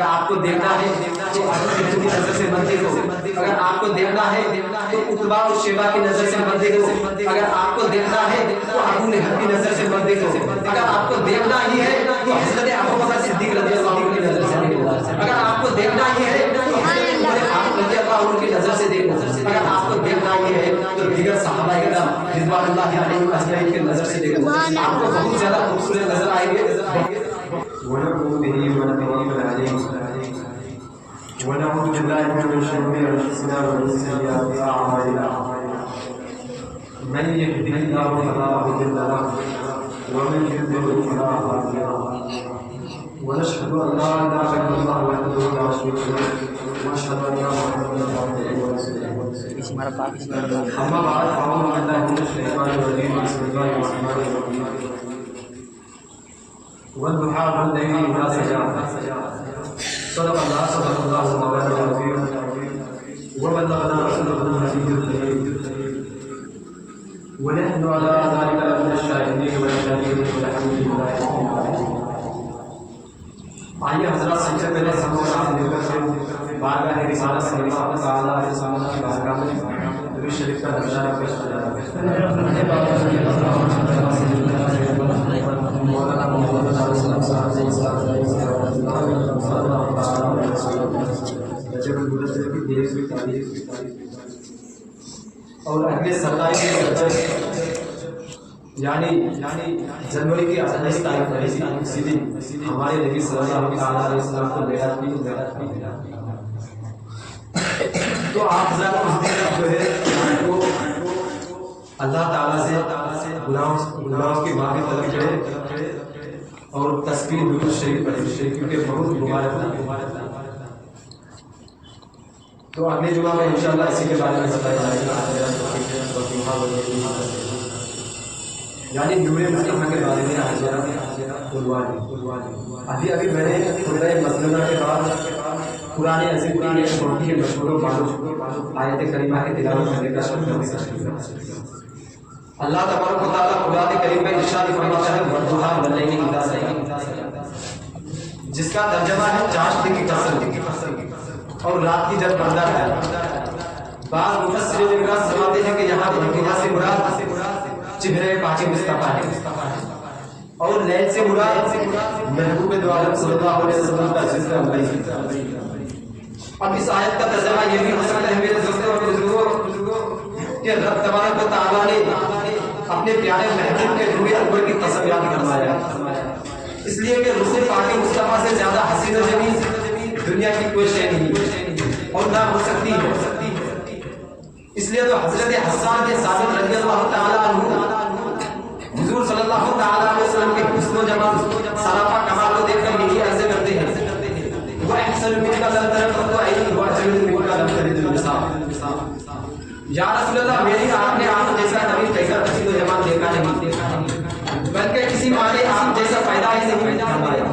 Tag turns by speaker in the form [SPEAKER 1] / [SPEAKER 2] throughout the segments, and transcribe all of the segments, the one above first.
[SPEAKER 1] اگر آپ کو دیکھنا ہے تو ابو کی نظر سے مت دیکھو، اگر آپ کو دیکھنا ہے تو عتبہ اور شیبہ کی نظر سے مت دیکھو، اگر آپ کو دیکھنا ہے تو ابو لہب کی نظر سے مت دیکھو، اگر آپ کو دیکھنا ہی ہے تو حضرت ابوبکر صدیق رضی اللہ عنہ کی نظر سے دیکھو، اگر آپ کو دیکھنا ہی ہے تو حضرت عمر فاروق رضی اللہ عنہ کی نظر سے دیکھو، اگر آپ کو دیکھنا ہی ہے تو دیگر صحابہ کرام رضوان اللہ علیہم اجمعین کی نظر سے دیکھو، آپ کو بہت زیادہ خوبصورت نظر آئیں گے۔
[SPEAKER 2] ونعوذ به ونتوكل عليه ونعوذ بالله من شرور انفسنا ومن سيئات اعمالنا من يهده الله فلا مضل له ومن يضلل فلا هادي له ونشهد ان لا اله الا الله وحده لا شريك له ونشهد ان محمدا عبده ورسوله اما بعد فاعوذ بالله من الشيطان الرجيم بسم الله الرحمن الرحيم والضحى والليل إذا سجى صدق الله مولانا العظيم وبلغنا رسوله النبي الكريم ونحن على ذلك من الشاهدين والشاهدين والحمد لله رب العالمين۔ آئیے حضرات سب سے پہلے سب کو ساتھ دے کر بارگاہ رسالت صلی اللہ تعالیٰ علیہ وسلم کی بارگاہ میں درود شریف کا درجہ پیش کیا جاتا ہے۔ مولانا محمد صلی اللہ علیہ وسلم اور اگلے 27 یعنی جنوری کی 28 تاریخ اسی دن ہمارے نبی صلی اللہ علیہ وسلم کو بیعت کی۔ تو آپ حضرات اس دن جو ہے کو اللہ تعالیٰ سے گناہوں کی معافی طلب کرے اور تسبیح درود شریف پڑھے کیونکہ بہت مبارک ہے۔ تو اگلے جمعہ میں انشاءاللہ اسی کے بارے میں بتایا جائے گا، یعنی نور مصطفیٰ کے بارے میں ابھی میں نے خطبہ مسنونہ کے بعد قرآن عظیم کی ایک چھوٹی کے مشہور و معروف آیت کریمہ کی تلاوت کرنے کا شرط ہے۔ اللہ تبارک و تعالیٰ قرآن کریم میں ارشاد فرماتا ہے والضحیٰ واللیل اذا سجی، جس کا ترجمہ ہے چاشت کی قسم اور رات کی جب پردہ ہے۔ بعض مفسرین اقراء فرماتے ہیں کہ یہاں والضحیٰ سے مراد چہرے پاک مصطفیٰ ہے اور لیل سے مراد محبوب دو عالم صلی اللہ علیہ وسلم کا ذکر ہے۔ اب اس آیت کا ترجمہ یہ بھی ہو سکتا ہے میرے دوستوں اور بزرگوں کہ رب تبارک و تعالیٰ نے اپنے پیارے محبوب کے روح اکبر کی قسم یاد فرمایا، اس لیے کہ روح پاک مصطفیٰ سے زیادہ حسین و جمیل دنیا کی کوئی شے نہیں اور نہ ہو سکتی ہے۔ اس لیے تو حضرت حسان کے ثابت رضی اللہ تعالیٰ عنہ حضور صلی اللہ تعالیٰ علیہ وسلم کے حسن و جمال سراپا کمال کو دیکھ کر یہی عرض کرتے ہیں وہ احسن منک لم ترد عینی واجمل منک لم تلد النساء، یا رسول اللہ میری آپ نے آپ جیسا کبھی کیسا حسن و جمال دیکھا نہیں، بلکہ کسی ماں نے آپ جیسا پیدا ہی نہیں فرمایا۔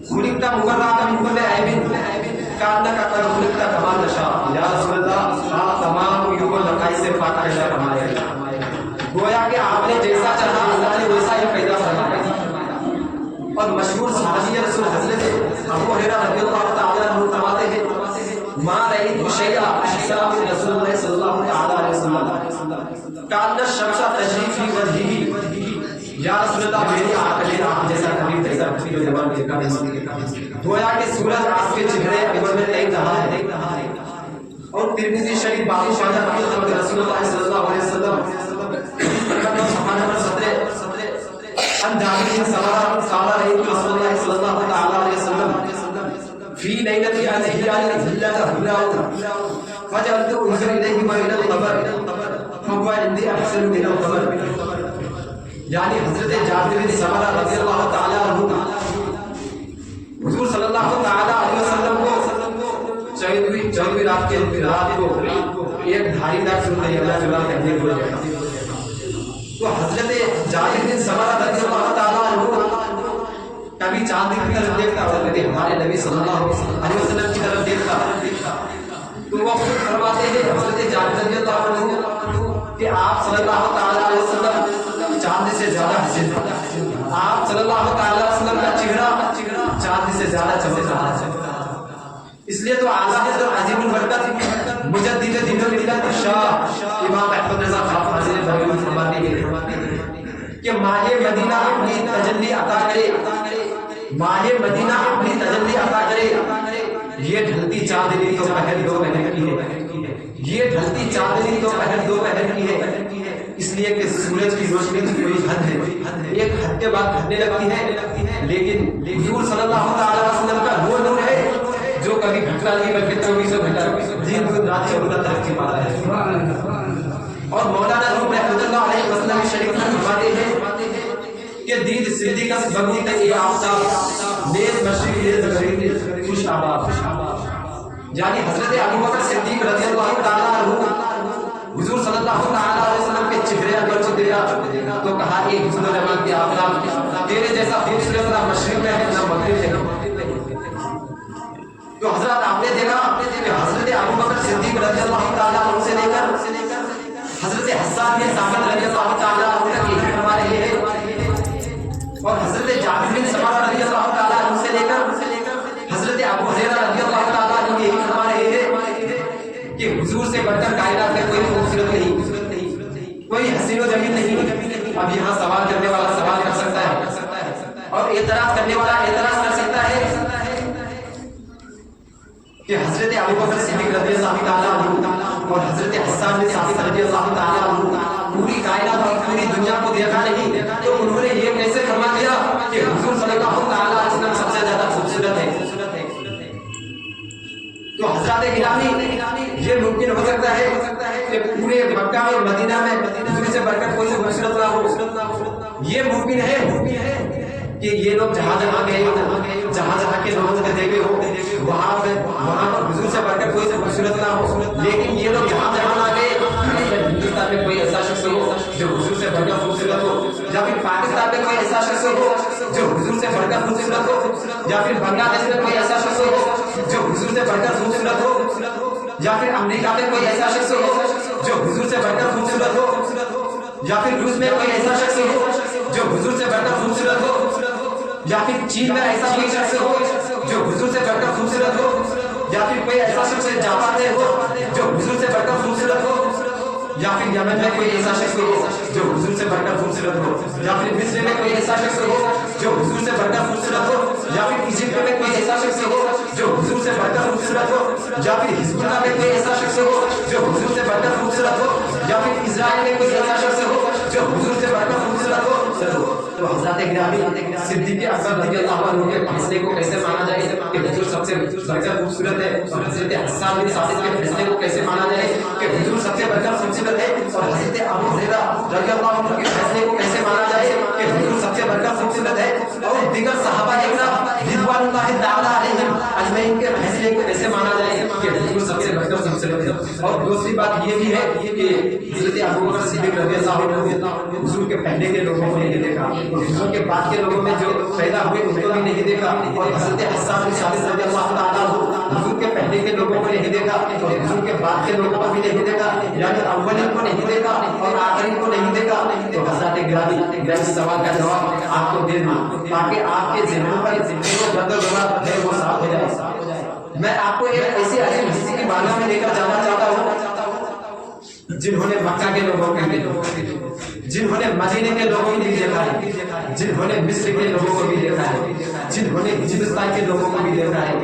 [SPEAKER 2] خلقت مبرأ من كل عیب کانک قد خلقت کما تشاء، یا رسول اللہ آپ تمام عیوب و نقائص سے پاک پیدا فرمائے، گویا کہ آپ نے جیسا چاہا اللہ نے ویسا ہی پیدا فرمایا۔ اور مشہور صحابی رسول حضرت ابو ہریرہ رضی اللہ تعالی عنہ فرماتے ہیں ما رأیت شیئا احسن من رسول اللہ صلی اللہ تعالی علیہ وسلم کان الشمس تجری فی وجهه، یا رسول اللہ میری آنکھ نے آپ جیسا کبھی تیسا حسین و جمال دیکھا نہیں، گویا کہ سورج آپ کے چہرے اکبر میں تیز رہا ہے۔ اور ترمذی شریف باب شاہد رسول اللہ صلی اللہ علیہ وسلم صفحہ نمبر 17 ان جابر بن سمرہ قال رأيت رسول الله صلى الله تعالى عليه وسلم في ليلة أزهر ظلة هلال فجعلت أنظر إليه وإلى القمر فهو عندي أحسن من القمر، یعنی حضرت جابر بن سمرہ رضی اللہ تعالی عنہ حضور صلی اللہ تعالی علیہ وسلم کو 14ویں رات کو ایک دھاری دار سورۃ اللہ جلال کرنے کو دیکھا۔ تو حضرت جابر بن سمرہ رضی اللہ تعالی عنہ کبھی چاند کی طرف دیکھتا اور کبھی ہمارے نبی صلی اللہ علیہ وسلم کی طرف دیکھتا، تو وہ خود فرماتے ہیں حضرت جابر رضی اللہ عنہ کہ آپ صلی اللہ تعالی علیہ وسلم چاند سے زیادہ حسین،
[SPEAKER 1] आप सल्लल्लाहु अलैहि वसल्लम का चेहरा चांद से ज्यादा चमक रहा है। इसलिए तो आला हज़रत अजीमुल बरकत मुजद्दिद दीनुल मिल्लत शाह इमाम अहमद रज़ा खान फाजिल बरकत फरमाते हैं कि माहे मदीना अपनी तजल्ली अता करे, माहे मदीना अपनी तजल्ली अता करे। ये ढलती चांदनी तो पहर दो पहर की है, ये ढलती चांदनी तो पहर दो पहर की है। इसलिए कि सूरज की रोशनी की कोई हद है, एक हद के बाद घटने लगती है, लेकिन हुजूर सल्लल्लाहु अलैहि वसल्लम का वो नूर है जो कभी घटना नहीं बल्कि 24 घंटा दिन रात 14 तरक्की पाता है। और मौलाना रूम रहमतुल्लाह अलैहि वसल्लम शरीफ में फरमाते हैं कि दीद सिद्दीक़ बगू तक ये आफ्ताब नेज़ मशरिक़ नेज़ मग़रिब खुश आबाद, यानी हजरत अबू बकर सिद्दीक़ रज़ियल्लाहु ताला अन्हु हुजूर सल्लल्लाहु अलैहि वसल्लम के चेहरे पर को देखा तो कहा एक हुस्न जमाल के आफ्ताब तेरे जैसा खूबसूरत ना मशरिक़ में है ना मग़रिब में। तो हजरत आपने देखा कि हजरत अबू बकर सिद्दीक़ रज़ियल्लाहु ताला अन्हु से लेकर हजरत हस्सान बिन साबित रज़ियल्लाहु ताला अन्हु तक यही फरमा रहे हैं, और हजरत जाबिर बिन समुरा रज़ियल्लाहु ताला अन्हु से लेकर हजरत अबू हुरैरा रज़ियल्लाहु ताला अन्हु यही फरमा रहे हैं कि हुजूर से बढ़कर कायनात में कोई खूबसूरत नहीं, कोई हसीन व जमील नहीं। अब यहाँ सवाल करने वाला सवाल कर सकता है और एतराज करने वाला एतराज कर सकता है कि हजरत अबू बकर सिद्दीक़ रज़ियल्लाहु ताला अन्हु और हजरत हस्सान बिन साबित रज़ियल्लाहु ताला अन्हु पूरी कायनात और पूरी दुनिया को देखा नहीं, तो उन्होंने ये कैसे फरमा दिया कि हुजूर सल्लल्लाहु अलैहि वसल्लम सबसे ज्यादा खूबसूरत है। तो हजरत गिरामी ये मुमकिन हो सकता है कि पूरे मक्का और मदीना में हुजूर से बढ़कर कोई खूबसूरत ना हो, ये मुमकिन है कि ये लोग जहाँ जहाँ गए हो, जहाँ जहाँ के लोगों को देखे हो, वहाँ पर हुजूर से बढ़कर कोई खूबसूरत ना हो। लेकिन ये लोग जहाँ जहाँ ना गए, हिंदुस्तान में कोई ऐसा शख्स हो जो हुजूर से बढ़कर खूबसूरत हो, या फिर पाकिस्तान में कोई ऐसा शख्स हो जो हुजूर से बढ़कर खूबसूरत हो, या फिर बांग्लादेश में कोई ऐसा शख्स हो जो हुजूर से बढ़कर खूबसूरत हो, या फिर अमेरिका में कोई ऐसा शख्स हो जो हुजूर से बढ़कर खूबसूरत हो, या फिर रूस में कोई ऐसा शख्स हो जो हुजूर से बढ़कर खूबसूरत हो, या फिर चीन में ऐसा कोई शख्स हो जो हुजूर से बढ़कर खूबसूरत हो, या फिर कोई ऐसा शख्स जापान में हो जो हुजूर से बढ़कर खूबसूरत हो, या फिर यमन में कोई ऐसा शख्स हो जो हुजूर से बढ़कर खूबसूरत हो, या फिर मिस्र में कोई ऐसा शख्स हो जो हुजूर से बढ़कर खूबसूरत हो, या फिर इजिप्ट में कोई ऐसा शख्स हो जो हुजूर से बढ़कर खूबसूरत हो, या फिर हिजबुल्लाह में कोई ऐसा शख्स हो जो हुजूर से बढ़कर खूबसूरत हो, या फिर इजराइल में कोई ऐसा शख्स हो जो हुजूर से बढ़कर खूबसूरत हो। तो हज़रत गिरामी सिद्दीक़ अकबर रज़ियल्लाहु अन्हु के फैसले को कैसे माना जाए कि हुजूर सबसे बढ़कर खूबसूरत है, और हज़रत हस्सान बिन साबित के फैसले को कैसे माना जाए कि हुजूर सबसे बढ़कर खूबसूरत है, और हज़रत अबू हुरैरा रज़ियल्लाहु अन्हु के फैसले को कैसे माना जाए कि हुजूर सबसे बढ़कर खूबसूरत है, और दीगर सहाबा इकराम रिज़वानुल्लाहि ताला अलैहिम अजमईन के फैसले को कैसे माना जाए कि हुजूर सबसे बढ़कर खूबसूरत है। और दूसरी बात ये भी है कि हज़रत अबू बकर सिद्दीक़ रज़ियल्लाहु अन्हु हुजूर के पहले के लोगों को नहीं देखा, हुजूर के बाद के लोगों में जो पैदा हुए उनको भी नहीं देखा, और हज़रत हस्सान बिन साबित रज़ियल्लाहु ताला अन्हु हुजूर के पहले के लोगों को नहीं देखा और हुजूर के बाद के लोगों को भी नहीं देखा, यानी अव्वलिन को नहीं देखा और आखिरीन को नहीं देखा। तो हज़रत गिरामी सवाल का जवाब आपको दे दूं ताकि आपके ज़हनों पर जो गड़बड़ है वो साफ हो जाए। मैं आपको एक ऐसी अजीम हस्ती के बारे में लेकर जाना चाहता हूँ जिन्होंने मक्का के लोगों को भी देखा, जिन्होंने मदीने के लोगों को भी देखा है, जिन्होंने मिस्र के लोगों को भी देखा है, जिन्होंने हिंदुस्तान के लोगों को भी देखा है,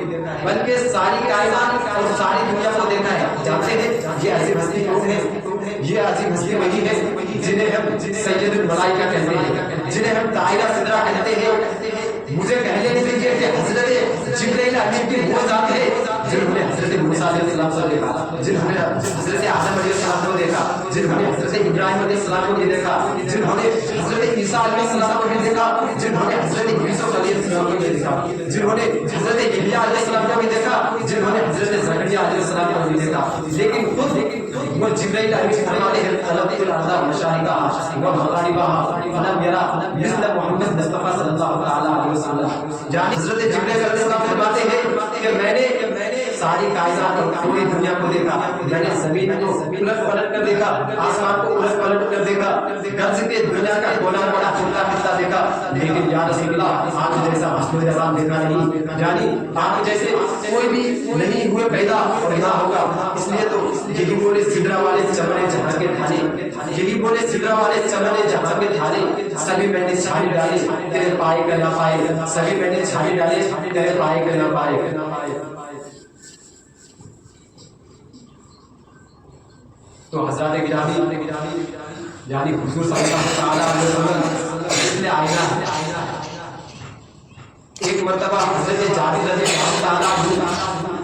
[SPEAKER 1] बल्कि सारी कायनात और सारी दुनिया को देखा है। जानते हैं ये अजीम हस्ती कौन है? ये अजीम हस्ती वही है जिन्हें हम सैयदुल मलाइका कहते हैं, जिन्हें हम दायरा सिदरा कहते हैं। मुझे कहने दीजिए कि हजरत जिब्रील अमीन की वो जात है जिन्होंने हजरत मूसा अलैहिस्सलाम को देखा, जिन्होंने हजरत आदम अलैहिस्सलाम को देखा, जिन्होंने हजरत इब्राहिम अलैहिस्सलाम को भी देखा, जिन्होंने हजरत ईसा अलैहिस्सलाम को भी देखा, जिन्होंने हजरत यूसुफ अलैहिस्सलाम को भी देखा, जिन्होंने हजरत इलिया अलैहिस्सलाम को भी देखा, जिन्होंने हजरत ज़करिया अलैहिस्सलाम को भी देखा। लेकिन खुद वो जिब्रील अमीन फरमाते हैं तलब्तुल अर्ज़ा मशारिका व मग़ारिबहा फलम यरा मिस्ल मुहम्मद मुस्तफा सल्लल्लाहु अलैहि वसल्लम। यानी हजरत जिब्रील अलैहिस्सलाम फरमाते हैं कि मैंने सारी कायनात और पूरी दुनिया को देखा, मैंने जमीन को उलट पलट कर देखा, आसमान को उलट पलट कर देखा, गज के दुनिया का कोना बड़ा छोटा हिस्सा देखा, लेकिन या रसूल अल्लाह आप जैसा मसनूई जबान देखा नहीं, यानी आप जैसे कोई भी नहीं हुए पैदा और ना होगा। इसलिए तो यही बोले सिदरा वाले चमड़े जहां के थाने, यही बोले सिदरा वाले चमड़े जहां के थाने, सभी मैंने छाड़ी डाली तेरे पाए कर ना पाए, सभी मैंने छाड़ी डाली तेरे पाए कर ना पाए। तो हज़रत गिरामी यानी हुजूर सल्लल्लाहु अलैहि वसल्लम इसलिए आईना है। एक मर्तबा हज़रत जाबिर रज़ियल्लाहु ताला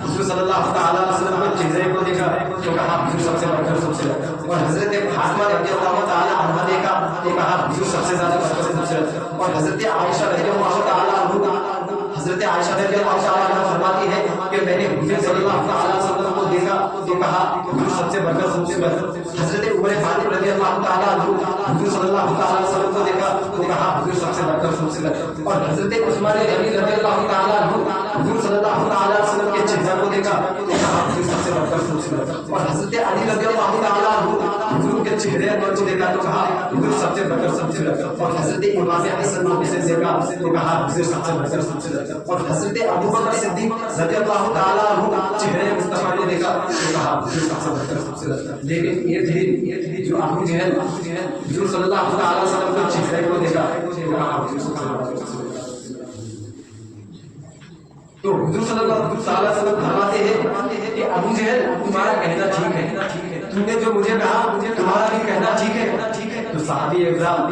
[SPEAKER 1] हुजूर सल्लल्लाहु अलैहि वसल्लम के चेहरे को देखा तो कहा हुजूर सबसे बढ़कर सबसे, और हज़रत फातिमा रज़ियल्लाहु ताला अन्हा देखा तो कहा हुजूर सबसे ज्यादा बढ़कर सबसे, और हज़रत आयशा रज़ियल्लाहु ताला हज़रत आयशा रज़ियल्लाहु ताला फरमाती है कि मैंने हुजूर सल्लल्लाहु अलैहि वसल्लम को देखा तो कहा हुजूर सबसे बढ़कर सबसे बढ़कर। हज़रत उमर फातिमा रज़ियल्लाहु ताला हुजूर सल्लल्लाहु अलैहि वसल्लम को देखा तो कहा हुजूर सबसे बढ़कर सबसे बढ़कर, और हज़रत उस्मान गनी रज़ियल्लाहु ताला हुजूर सल्लल्लाहु अलैहि वसल्लम के चेहरे को देखा तो कहा हुजूर सबसे बढ़कर सबसे बढ़कर, और हज़रत अली रज़ियल्लाहु ताला हुजूर के चेहरे को देखा तो कहा हुजूर सबसे बढ़कर सबसे बढ़कर, और हज़रत इमाम हसन को देखा तो कहा हुजूर सबसे बढ़कर सबसे बढ़कर, और हज़रत अबू बकर सिद्दीक रज़ियल्लाहु ताला चेहरे मुस्तफा को देखा तो कहा हुजूर सबसे बढ़कर सबसे बढ़कर। लेकिन ये थी जो अबू जहल हुजूर सल्लल्लाहु अलैहि वसल्लम के चेहरे को देखा तो कहा हुजूर सबसे बढ़कर सबसे बढ़कर। तो हुजूर सल्लल्लाहु अलैहि वसल्लम फरमाते हैं कि अबू जहल तुम्हारा कहना ठीक है, तुमने जो मुझे कहा तुम्हारा भी कहना ठीक है। तो सहाबी इकराम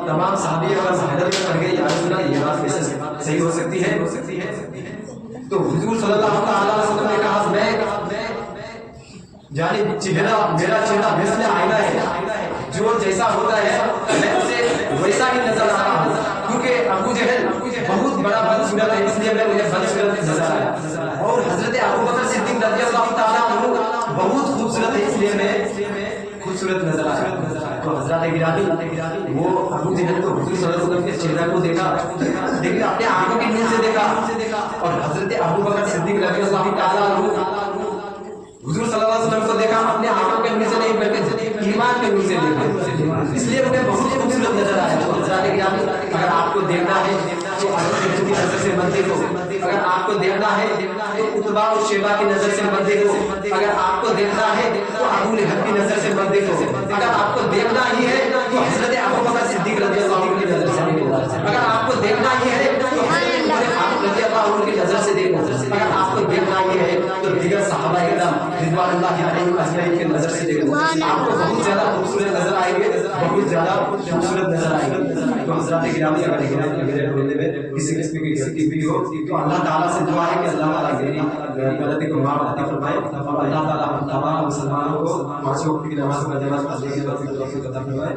[SPEAKER 1] तमाम सहाबी अगर हैरत में पड़ गए या रसूल अल्लाह ये बात कैसे सही हो सकती है। तो हुजूर सल्लल्लाहु अलैहि वसल्लम ने कहा मैं यानी चेहरा मेरा चेहरा वैसे आईना है, जो जैसा होता है मैं उसे वैसा ही नजर आ रहा हूँ, क्योंकि अबू जहल बहुत बड़ा बदसूरत है इसलिए मैं मुझे बदसूरत नजर आया, और हज़रत अबू बकर सिद्दीक रज़ियल्लाहु ताला अन्हु बहुत खूबसूरत है इसलिए मैं खूबसूरत नजर आया। तो हज़रत गिरामी वो अबू जहल तो हुजूर सल्लल्लाहु अलैहि वसल्लम के चेहरे को देखा, लेकिन अपने आंखों की नींद से देखा, और हज़रत अबू बकर सिद्दीक रज़ियल्लाहु ताला अन्हु हुजूर सल्लल्लाहु अलैहि वसल्लम को देखा अपने आंखों के नूर से नहीं बल्कि ईमान के नूर से देखा, इसलिए उन्हें बहुत खूबसूरत नजर आया। तो हज़रत गिरामी अगर आपको देखना है तो अहले की नजर से मत देखो, अगर आपको देखना है तो उतबा और शेबा की नजर से मत देखो, अगर आपको देखना है तो अबू लहब की नजर से मत देखो, अगर आपको देखना ही है तो हज़रत अबू बकर सिद्दीक रज़ियल्लाहु अन्हु की नजर से देखो, अगर आपको देखना ही है तो रज़ियल्लाहु अन्हु की नजर से देखो, अगर आपको देखना ही है तो दीगर सहाबा इकराम रिज़वानुल्लाहि अलैहिम अजमईन की नजर से देखो, आपको बहुत ज्यादा खूबसूरत नजर आएंगे, बहुत ज्यादा खूबसूरत नजर आएंगे। तो हज़रत गिरामी अगर बोलने में किसी किस्म की गलती भी हो तो अल्लाह ताला से दुआ है कि अल्लाह ताला मेरी गलती को माफ अता फरमाए, और अल्लाह ताला हम तमाम मुसलमानों को पांच वक्त की नमाज का जमात अदा करने की तौफीक अता फरमाए।